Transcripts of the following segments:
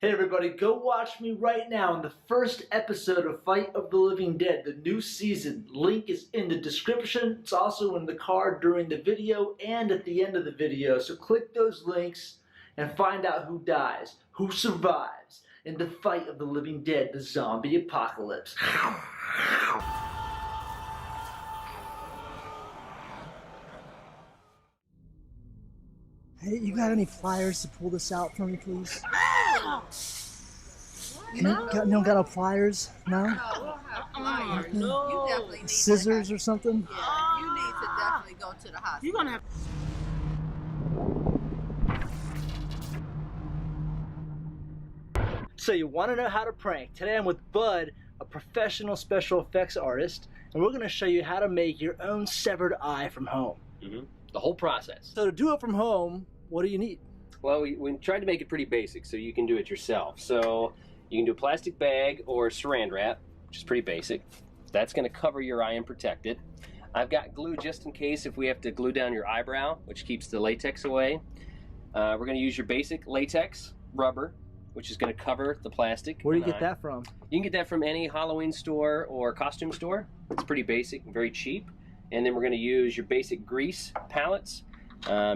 Hey everybody, go watch me right now in the first episode of Fight of the Living Dead, the new season. Link is in the description. It's also in the card during the video and at the end of the video. So click those links and find out who dies, who survives in the Fight of the Living Dead, the zombie apocalypse. Hey, you got any flyers to pull this out for me, please? No. No, got no pliers? No? No, we'll have flyers. No. You definitely need Scissors or something? Yeah, you need to definitely go to the hospital. You're gonna have. So you want to know how to prank. Today I'm with Bud, a professional special effects artist, and we're going to show you how to make your own severed eye from home. The whole process. So to do it from home, what do you need? Well, we tried to make it pretty basic so you can do it yourself. So you can do a plastic bag or saran wrap, which is pretty basic. That's going to cover your eye and protect it. I've got glue just in case if we have to glue down your eyebrow, which keeps the latex away. We're going to use your basic latex rubber, which is going to cover the plastic. Where do you get that from? You can get that from any Halloween store or costume store. It's pretty basic and very cheap. And then we're going to use your basic grease palettes,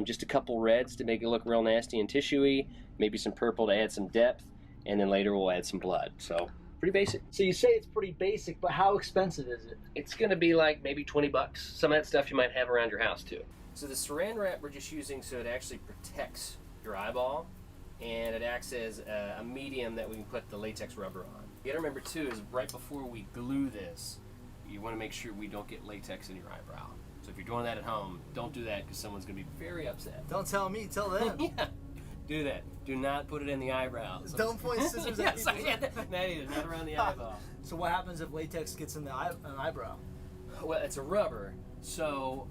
just a couple reds to make it look real nasty and tissuey, maybe some purple to add some depth, and then later we'll add some blood. So pretty basic. So you say it's pretty basic, but how expensive is it? It's going to be like maybe 20 bucks. Some of that stuff you might have around your house too. So the saran wrap we're just using so it actually protects your eyeball, and it acts as a medium that we can put the latex rubber on. You gotta remember too is right before we glue this, you want to make sure we don't get latex in your eyebrow. So if you're doing that at home, don't do that because someone's going to be very upset. Don't tell me, tell them. Yeah, do that. Do not put it in the eyebrow. Don't point scissors at people. Not either, not around the eyeball. So what happens if latex gets in the an eyebrow? Well, it's a rubber, so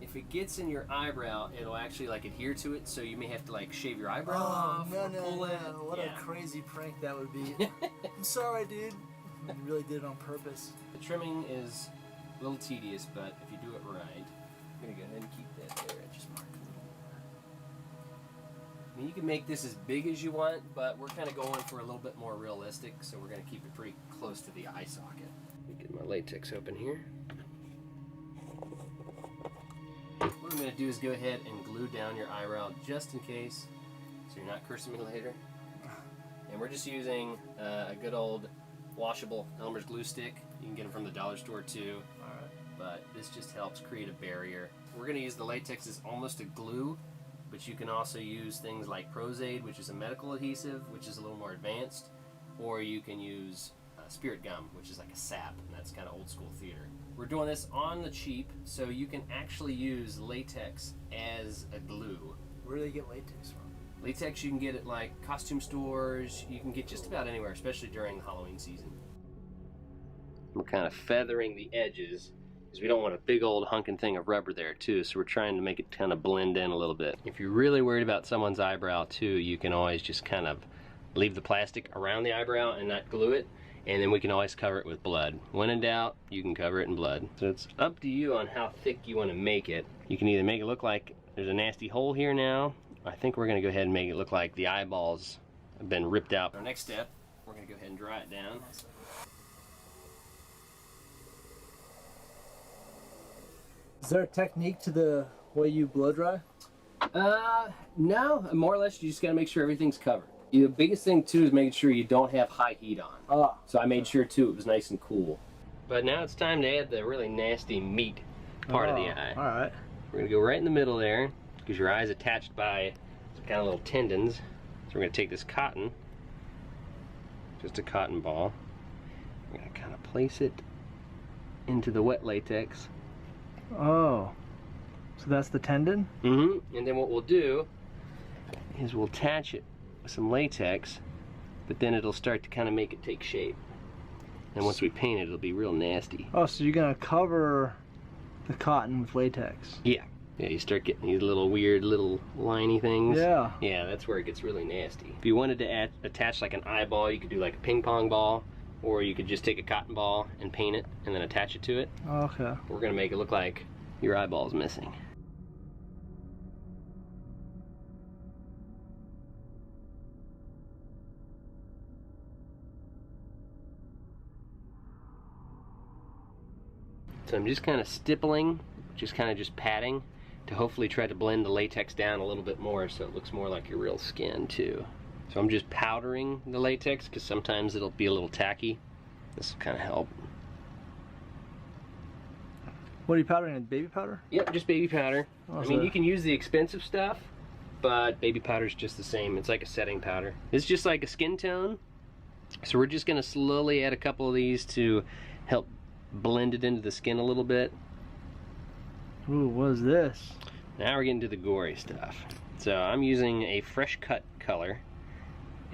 if it gets in your eyebrow, it'll actually like adhere to it, so you may have to like shave your eyebrow off or pull it. What a crazy prank that would be. I'm sorry, dude. You really did it on purpose. The trimming is a little tedious, but if you do it right, I'm going to go ahead and keep that there. Just mark it a little more. I mean, you can make this as big as you want, but we're kind of going for a little bit more realistic, so we're going to keep it pretty close to the eye socket. Let me get my latex open here. What I'm going to do is go ahead and glue down your eyebrow just in case, so you're not cursing me later. And we're just using a good old washable Elmer's glue stick. You can get them from the dollar store too. Alright. But this just helps create a barrier. We're going to use the latex as almost a glue, but you can also use things like Prozaid, which is a medical adhesive, which is a little more advanced, or you can use spirit gum, which is like a sap, and that's kind of old school theater. We're doing this on the cheap, so you can actually use latex as a glue. Where do they get latex from? Latex you can get at like costume stores, you can get just about anywhere, especially during the Halloween season. We're kind of feathering the edges because we don't want a big old hunking thing of rubber there too, so we're trying to make it kind of blend in a little bit. If you're really worried about someone's eyebrow too, you can always just kind of leave the plastic around the eyebrow and not glue it, and then we can always cover it with blood. When in doubt, you can cover it in blood. So it's up to you on how thick you want to make it. You can either make it look like there's a nasty hole here now. I think we're going to go ahead and make it look like the eyeballs have been ripped out. Our next step, we're going to go ahead and dry it down. Is there a technique to the way you blow dry? No, more or less you just got to make sure everything's covered. The biggest thing too is making sure you don't have high heat on. So I made sure too it was nice and cool. But now it's time to add the really nasty meat part of the eye. Alright. We're going to go right in the middle there, because your eye is attached by some kind of little tendons. So we're going to take this cotton, just a cotton ball. We're going to kind of place it into the wet latex. Oh. So that's the tendon? Mm-hmm. And then what we'll do is we'll attach it with some latex, but then it'll start to kind of make it take shape. And once we paint it, it'll be real nasty. Oh, so you're going to cover the cotton with latex? Yeah. Yeah, you start getting these little weird little liney things. Yeah. Yeah, that's where it gets really nasty. If you wanted to attach like an eyeball, you could do like a ping pong ball, or you could just take a cotton ball and paint it and then attach it to it. Okay. We're gonna make it look like your eyeball's missing. So I'm just kind of stippling, just kind of just patting to hopefully try to blend the latex down a little bit more so it looks more like your real skin too. So I'm just powdering the latex because sometimes it'll be a little tacky. This will kind of help. What are you powdering? Baby powder? Yep, just baby powder. Oh, I mean, you can use the expensive stuff, but baby powder is just the same. It's like a setting powder. It's just like a skin tone. So we're just going to slowly add a couple of these to help blend it into the skin a little bit. Ooh, what is this? Now we're getting to the gory stuff. So I'm using a fresh cut color,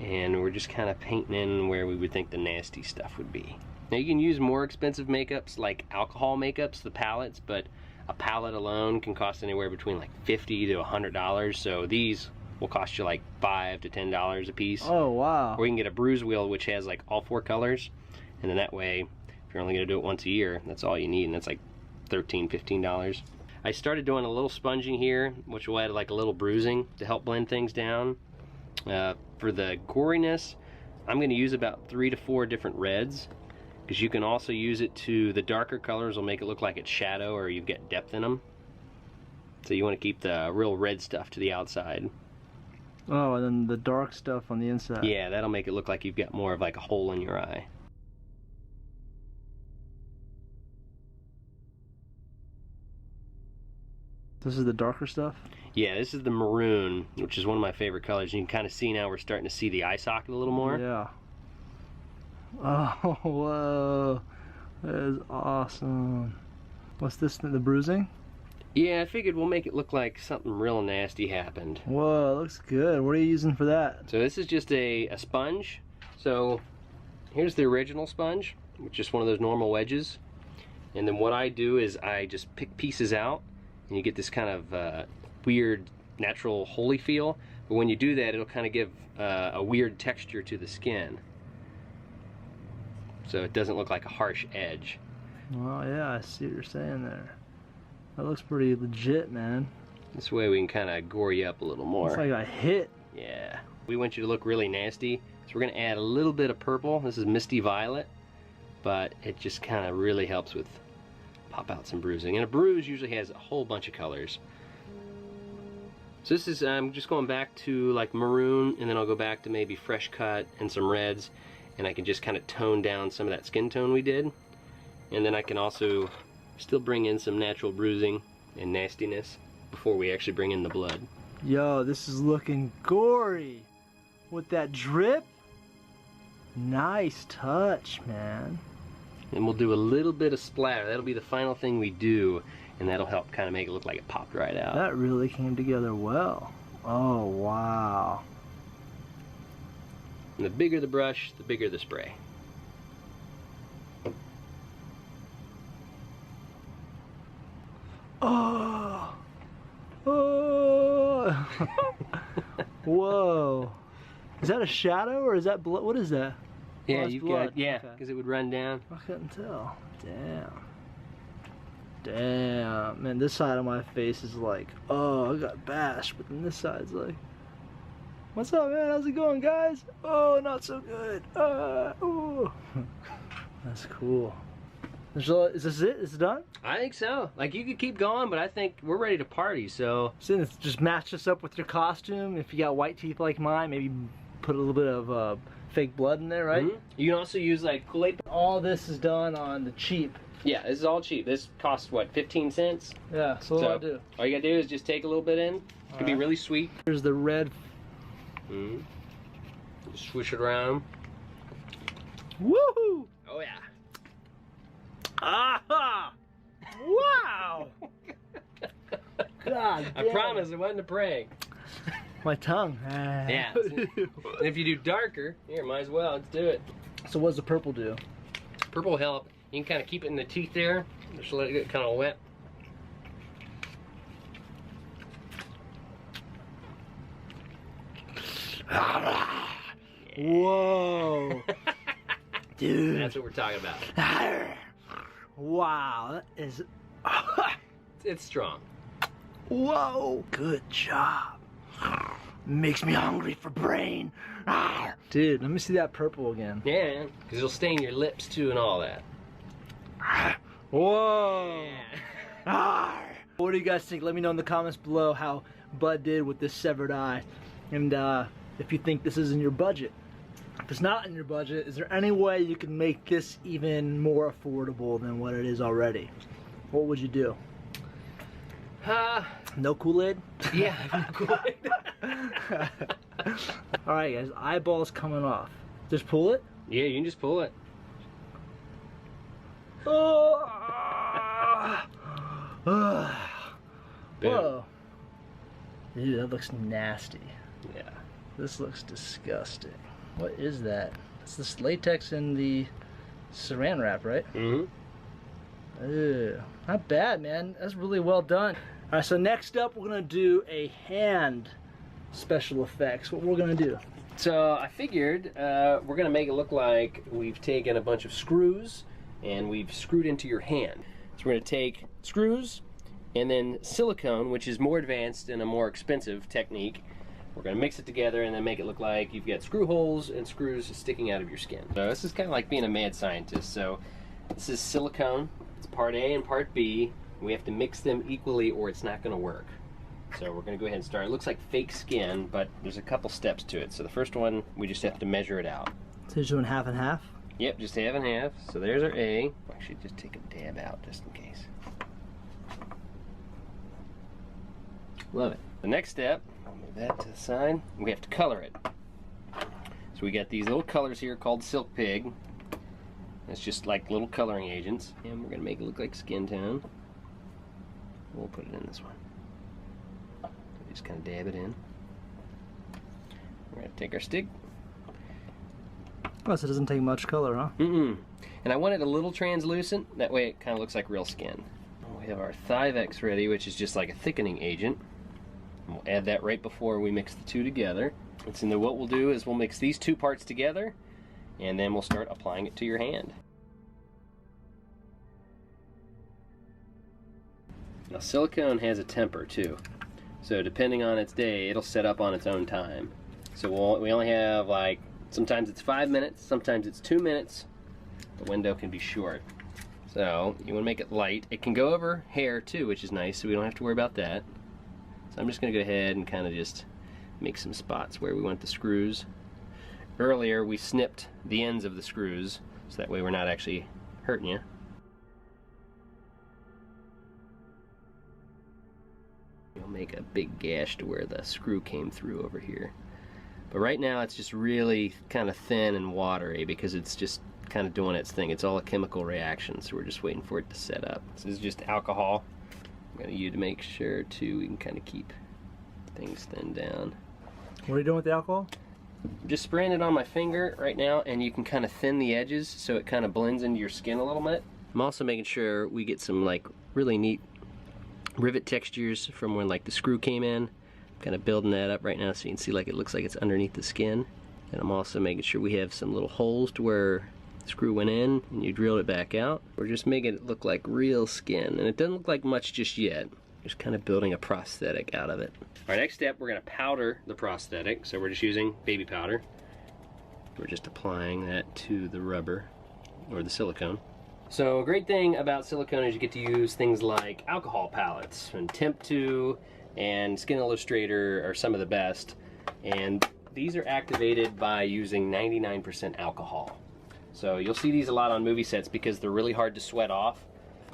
and we're just kind of painting in where we would think the nasty stuff would be. Now you can use more expensive makeups like alcohol makeups, the palettes, but a palette alone can cost anywhere between like $50 to $100. So these will cost you like $5 to $10 a piece. Oh wow. Or you can get a bruise wheel which has like all 4 colors, and then that way if you're only going to do it once a year, that's all you need, and that's like $13, $15. I started doing a little sponging here, which will add like a little bruising to help blend things down. For the goriness, I'm going to use about 3 to 4 different reds, because you can also use it to, the darker colors will make it look like it's shadow or you get depth in them. So you want to keep the real red stuff to the outside. Oh, and then the dark stuff on the inside. Yeah, that'll make it look like you've got more of like a hole in your eye. This is the darker stuff? Yeah, this is the maroon, which is one of my favorite colors. You can kind of see now we're starting to see the eye socket a little more. Yeah. Oh, whoa. That is awesome. What's this, the bruising? Yeah, I figured we'll make it look like something real nasty happened. Whoa, it looks good. What are you using for that? So this is just a sponge. So here's the original sponge, which is one of those normal wedges. And then what I do is I just pick pieces out, and you get this kind of weird natural holy feel. But when you do that, it'll kind of give a weird texture to the skin, so it doesn't look like a harsh edge. Oh yeah, I see what you're saying there. That looks pretty legit, man. This way we can kind of gore you up a little more. It's like a hit. Yeah. We want you to look really nasty, so we're going to add a little bit of purple. This is Misty Violet, but it just kind of really helps with pop out some bruising. And a bruise usually has a whole bunch of colors. So this is, I'm just going back to like maroon, and then I'll go back to maybe fresh cut and some reds, and I can just kind of tone down some of that skin tone we did. And then I can also still bring in some natural bruising and nastiness before we actually bring in the blood. Yo, this is looking gory. With that drip. Nice touch, man. And we'll do a little bit of splatter. That'll be the final thing we do, and that'll help kind of make it look like it popped right out. That really came together well. Oh, wow. And the bigger the brush, the bigger the spray. Oh. Oh. Whoa. Is that a shadow or is that blood? What is that? Yeah, Oh, it's you've blood. got, yeah, Okay. because it would run down. I couldn't tell. Damn. Damn. Man, this side of my face is like, oh, I got bashed. But then this side's like, what's up, man? How's it going, guys? Oh, not so good. Oh. That's cool. Is this it? Is it done? I think so. Like, you could keep going, but I think we're ready to party, so. So just match this up with your costume. If you got white teeth like mine, maybe put a little bit of fake blood in there, right? Mm-hmm. You can also use like Kool-Aid. All this is done on the cheap. Yeah, this is all cheap. This costs what, 15 cents? Yeah, so what do I do? All you gotta do is just take a little bit in. It could be really sweet. Here's the red. Mm-hmm. Just swish it around. Woohoo! Oh yeah. Aha! Wow! God I damn. promise it wasn't a prank. My tongue. Yeah. And if you do darker, here, might as well. Let's do it. So what does the purple do? Purple will help. You can kind of keep it in the teeth there. Just let it get kind of wet. Whoa! Dude. That's what we're talking about. Wow, that is... It's strong. Whoa! Good job. Makes me hungry for brain. Dude, let me see that purple again. Yeah, because it'll stain your lips too and all that. Whoa! Ah. What do you guys think? Let me know in the comments below how Bud did with this severed eye. And if you think this is in your budget. If it's not in your budget, is there any way you can make this even more affordable than what it is already? What would you do? No Kool-Aid? Yeah, no Kool-Aid. Alright guys, eyeball's coming off. Just pull it? Yeah, you can just pull it. Oh! Whoa. Dude, that looks nasty. Yeah. This looks disgusting. What is that? It's this latex in the saran wrap, right? Mm-hmm. Ew. Not bad, man. That's really well done. Alright, so next up we're gonna do a hand special effects. What we're gonna do? So I figured we're gonna make it look like we've taken a bunch of screws and we've screwed into your hand. So we're gonna take screws and then silicone, which is more advanced and a more expensive technique. We're gonna mix it together and then make it look like you've got screw holes and screws sticking out of your skin. So this is kind of like being a mad scientist. So this is silicone. It's part A and part B. We have to mix them equally or it's not gonna work. So we're gonna go ahead and start. It looks like fake skin, but there's a couple steps to it. So the first one, we just have to measure it out. So you're doing half and half? Yep, just half and half. So there's our A. Actually, just take a dab out just in case. Love it. The next step, I'll move that to the side. We have to color it. So we got these little colors here called Silk Pig. It's just like little coloring agents. And we're gonna make it look like skin tone. We'll put it in this one. Just kind of dab it in. We're gonna take our stick. Oh, so it doesn't take much color, huh? Mm-mm. And I want it a little translucent. That way it kind of looks like real skin. We have our Thivex ready, which is just like a thickening agent. And we'll add that right before we mix the two together. And so then what we'll do is we'll mix these two parts together, and then we'll start applying it to your hand. Now silicone has a temper too. So depending on its day, it'll set up on its own time. So we only have like, sometimes it's 5 minutes, sometimes it's 2 minutes. The window can be short. So you want to make it light. It can go over hair too, which is nice, so we don't have to worry about that. So I'm just going to go ahead and kind of just make some spots where we want the screws. Earlier we snipped the ends of the screws, so that way we're not actually hurting you. You'll make a big gash to where the screw came through over here. But right now it's just really kind of thin and watery because it's just kind of doing its thing. It's all a chemical reaction, so we're just waiting for it to set up. This is just alcohol. I'm going to use to make sure too we can kind of keep things thinned down. What are you doing with the alcohol? I'm just spraying it on my finger right now, and you can kind of thin the edges so it kind of blends into your skin a little bit. I'm also making sure we get some like really neat rivet textures from when like the screw came in. I'm kind of building that up right now so you can see like it looks like it's underneath the skin. And I'm also making sure we have some little holes to where the screw went in and you drilled it back out. We're just making it look like real skin, and it doesn't look like much just yet. Just kind of building a prosthetic out of it. Our next step, we're going to powder the prosthetic. So we're just using baby powder. We're just applying that to the rubber or the silicone. So a great thing about silicone is you get to use things like alcohol palettes, and Temp2 and Skin Illustrator are some of the best. And these are activated by using 99% alcohol. So you'll see these a lot on movie sets because they're really hard to sweat off.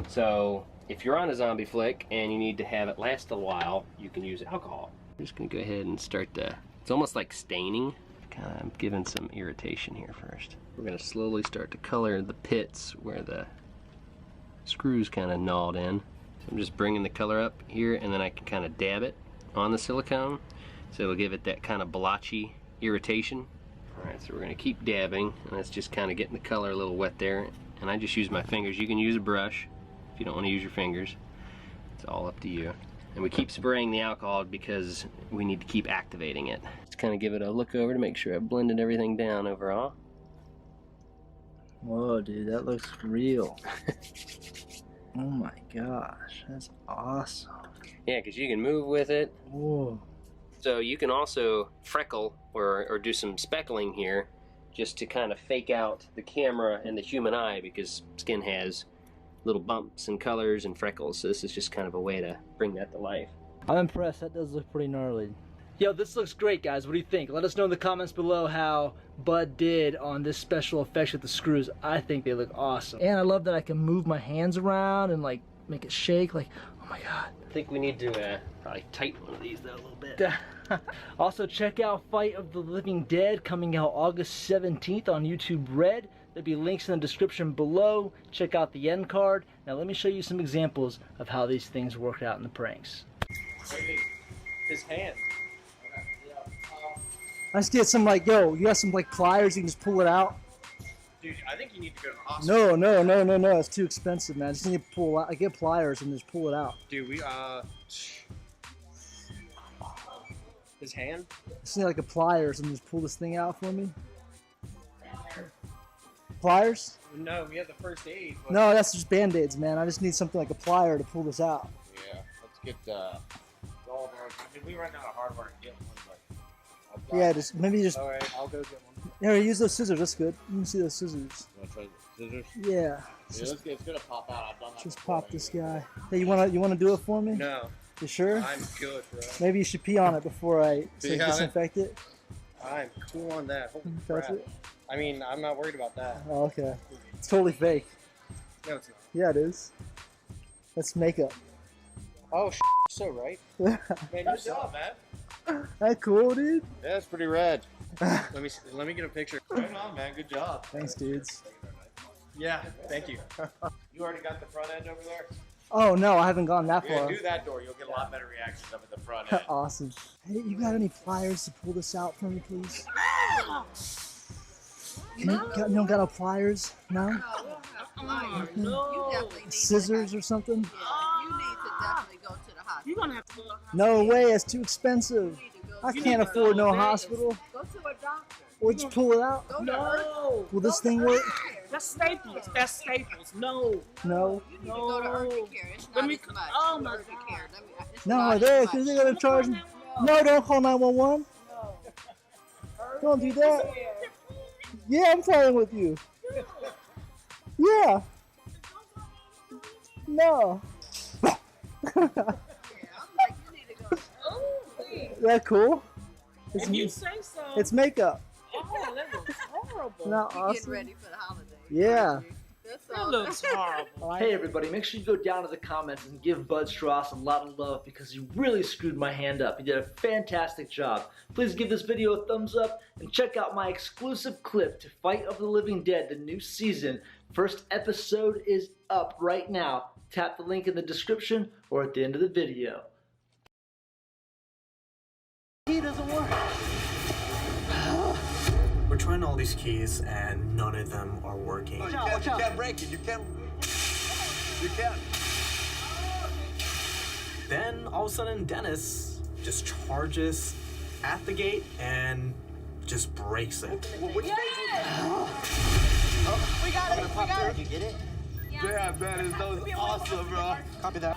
So if you're on a zombie flick and you need to have it last a while, you can use alcohol. I'm just gonna go ahead and start it's almost like staining. Kind of giving some irritation here first. We're gonna slowly start to color the pits where the screws kind of gnawed in. So I'm just bringing the color up here, and then I can kind of dab it on the silicone. So it'll give it that kind of blotchy irritation. Alright, so we're gonna keep dabbing, and that's just kind of getting the color a little wet there. And I just use my fingers. You can use a brush if you don't want to use your fingers. It's all up to you. And we keep spraying the alcohol because we need to keep activating it. Just kind of give it a look over to make sure I've blended everything down overall. Whoa, dude, that looks real. Oh my gosh, that's awesome. Yeah, because you can move with it. Whoa. So you can also freckle or do some speckling here just to kind of fake out the camera and the human eye, because skin has little bumps and colors and freckles. So this is just kind of a way to bring that to life. I'm impressed. That does look pretty gnarly. Yo, this looks great, guys. What do you think? Let us know in the comments below how Bud did on this special effects with the screws. I think they look awesome. And I love that I can move my hands around and like make it shake. Like, oh my God. I think we need to probably tighten one of these though a little bit. Also, check out Fight of the Living Dead coming out August 17th on YouTube Red. There'll be links in the description below. Check out the end card. Now let me show you some examples of how these things work out in the pranks. His hand. I just get some like, yo, you got some like pliers, you can just pull it out. Dude, I think you need to go to the hospital. No, it's too expensive, man. I just need to pull out, I get pliers and just pull it out. Dude, his hand? I just need like a pliers and just pull this thing out for me. Pliers? No, we have the first aid. But... No, that's just Band-Aids, man. I just need something like a plier to pull this out. Yeah, let's get all of our. I mean, we run out of hardware and get one, but. Yeah, just maybe just. All right, I'll go get one. Here, use those scissors. That's good. You can see those scissors. You want to try the scissors? Yeah. It's gonna pop out. I've done that. Just pop this guy. Hey, you wanna do it for me? No. You sure? I'm good, bro. Maybe you should pee on it before I disinfect it. I'm cool on that. Holy That's crap. it. I mean, I'm not worried about that. Oh, okay. It's totally fake. No, it's not. Yeah, it is. That's makeup. Oh, so right. Man, good job, man. That cool, dude. Yeah, that's pretty rad. Let me get a picture. Right on, man. Good job. Thanks, dudes. Yeah, thank you. You already got the front end over there? Oh no, I haven't gone that Yeah, far. do that door. You'll get a lot better reactions up at the front end. Awesome. Hey, you got any pliers to pull this out for me, please? You don't got no pliers? No? No, we don't have pliers. You definitely need Scissors or something? Yeah, you need to definitely go to the hospital. You're gonna have to go to the hospital. No way, it's too expensive. I can't afford no hospital. Go to a doctor. Or just pull it out. Go to No, Will this thing work? that's Staples. That's Staples. No. No. You need to go to urgent care. It's Let not me- as much. oh my Urgent God. care. It's No, not there, as because much. they're gonna charge me. No, don't call 911. Don't do that. Yeah, I'm playing with you. Yeah. No. Yeah, I'm like, you need to go. Oh, please. That cool? If you say so. It's makeup. Oh, that looks horrible. Not You're getting awesome. ready for the holidays. Yeah. That's That all. looks horrible. Hey everybody, make sure you go down to the comments and give Bud Strauss a lot of love because he really screwed my hand up. He did a fantastic job. Please give this video a thumbs up and check out my exclusive clip to Fight of the Living Dead, the new season. First episode is up right now. Tap the link in the description or at the end of the video. Key doesn't work. We're trying all these keys and none of them are working. You can't break it. You can't. Then all of a sudden Dennis just charges at the gate and just breaks it. Which We got it. We got it. You get it? Yeah, man, that was awesome, bro. Copy that.